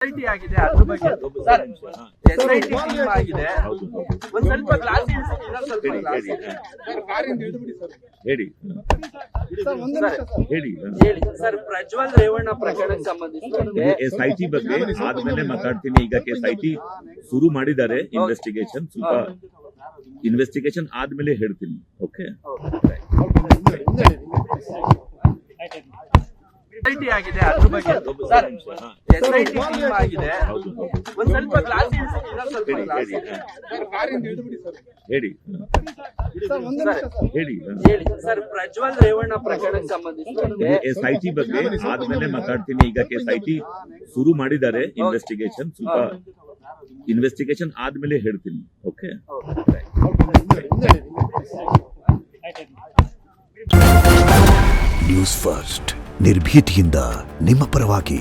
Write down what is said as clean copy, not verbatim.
SIT ಆಗಿದೆ ಅದ್ರ ಬಗ್ಗೆ ಸರ್ SIT ಟೀಮ್ ಆಗಿದೆ ಒಂದ್ ಸ್ವಲ್ಪ ಕ್ಲಾಸ್ ಹೇಳಿ ಹೇಳಿ ಸರ್ ಪ್ರಜ್ವಲ್ ರೇವಣ್ಣ ಪ್ರಕರಣಕ್ಕೆ ಸಂಬಂಧಿಸಿದಂತೆ SIT ಬಗ್ಗೆ ಆದ್ಮೇಲೆ ಮಾತಾಡ್ತೀನಿ. ಈಗ SIT ಶುರು ಮಾಡಿದ್ದಾರೆ ಇನ್ವೆಸ್ಟಿಗೇಷನ್, ಸ್ವಲ್ಪ ಇನ್ವೆಸ್ಟಿಗೇಷನ್ ಆದ್ಮೇಲೆ ಹೇಳ್ತೀನಿ. ಓಕೆ SIT ಆಗಿದೆ ಅದ್ರ ಬಗ್ಗೆ ಸರ್ SIT ಟೀಮ್ ಆಗಿದೆ ಒಂದ್ ಸ್ವಲ್ಪ ಕ್ಲಾಸ್ ಹೇಳಿ ಸರ್ ಪ್ರಜ್ವಲ್ ರೇವಣ್ಣ ಪ್ರಕರಣಕ್ಕೆ ಸಂಬಂಧಿಸಿದಂತೆ SIT ಬಗ್ಗೆ ಆದ್ಮೇಲೆ ಮಾತಾಡ್ತೀನಿ. ಈಗ SIT ಶುರು ಮಾಡಿದ್ದಾರೆ ಇನ್ವೆಸ್ಟಿಗೇಷನ್, ಸ್ವಲ್ಪ ಇನ್ವೆಸ್ಟಿಗೇಷನ್ ಆದ್ಮೇಲೆ ಹೇಳ್ತೀನಿ. ಓಕೆ ನ್ಯೂಸ್ ಫಸ್ಟ್ ನಿರ್ಭೀತಿಯಿಂದ ನಿಮ್ಮ ಪರವಾಗಿ.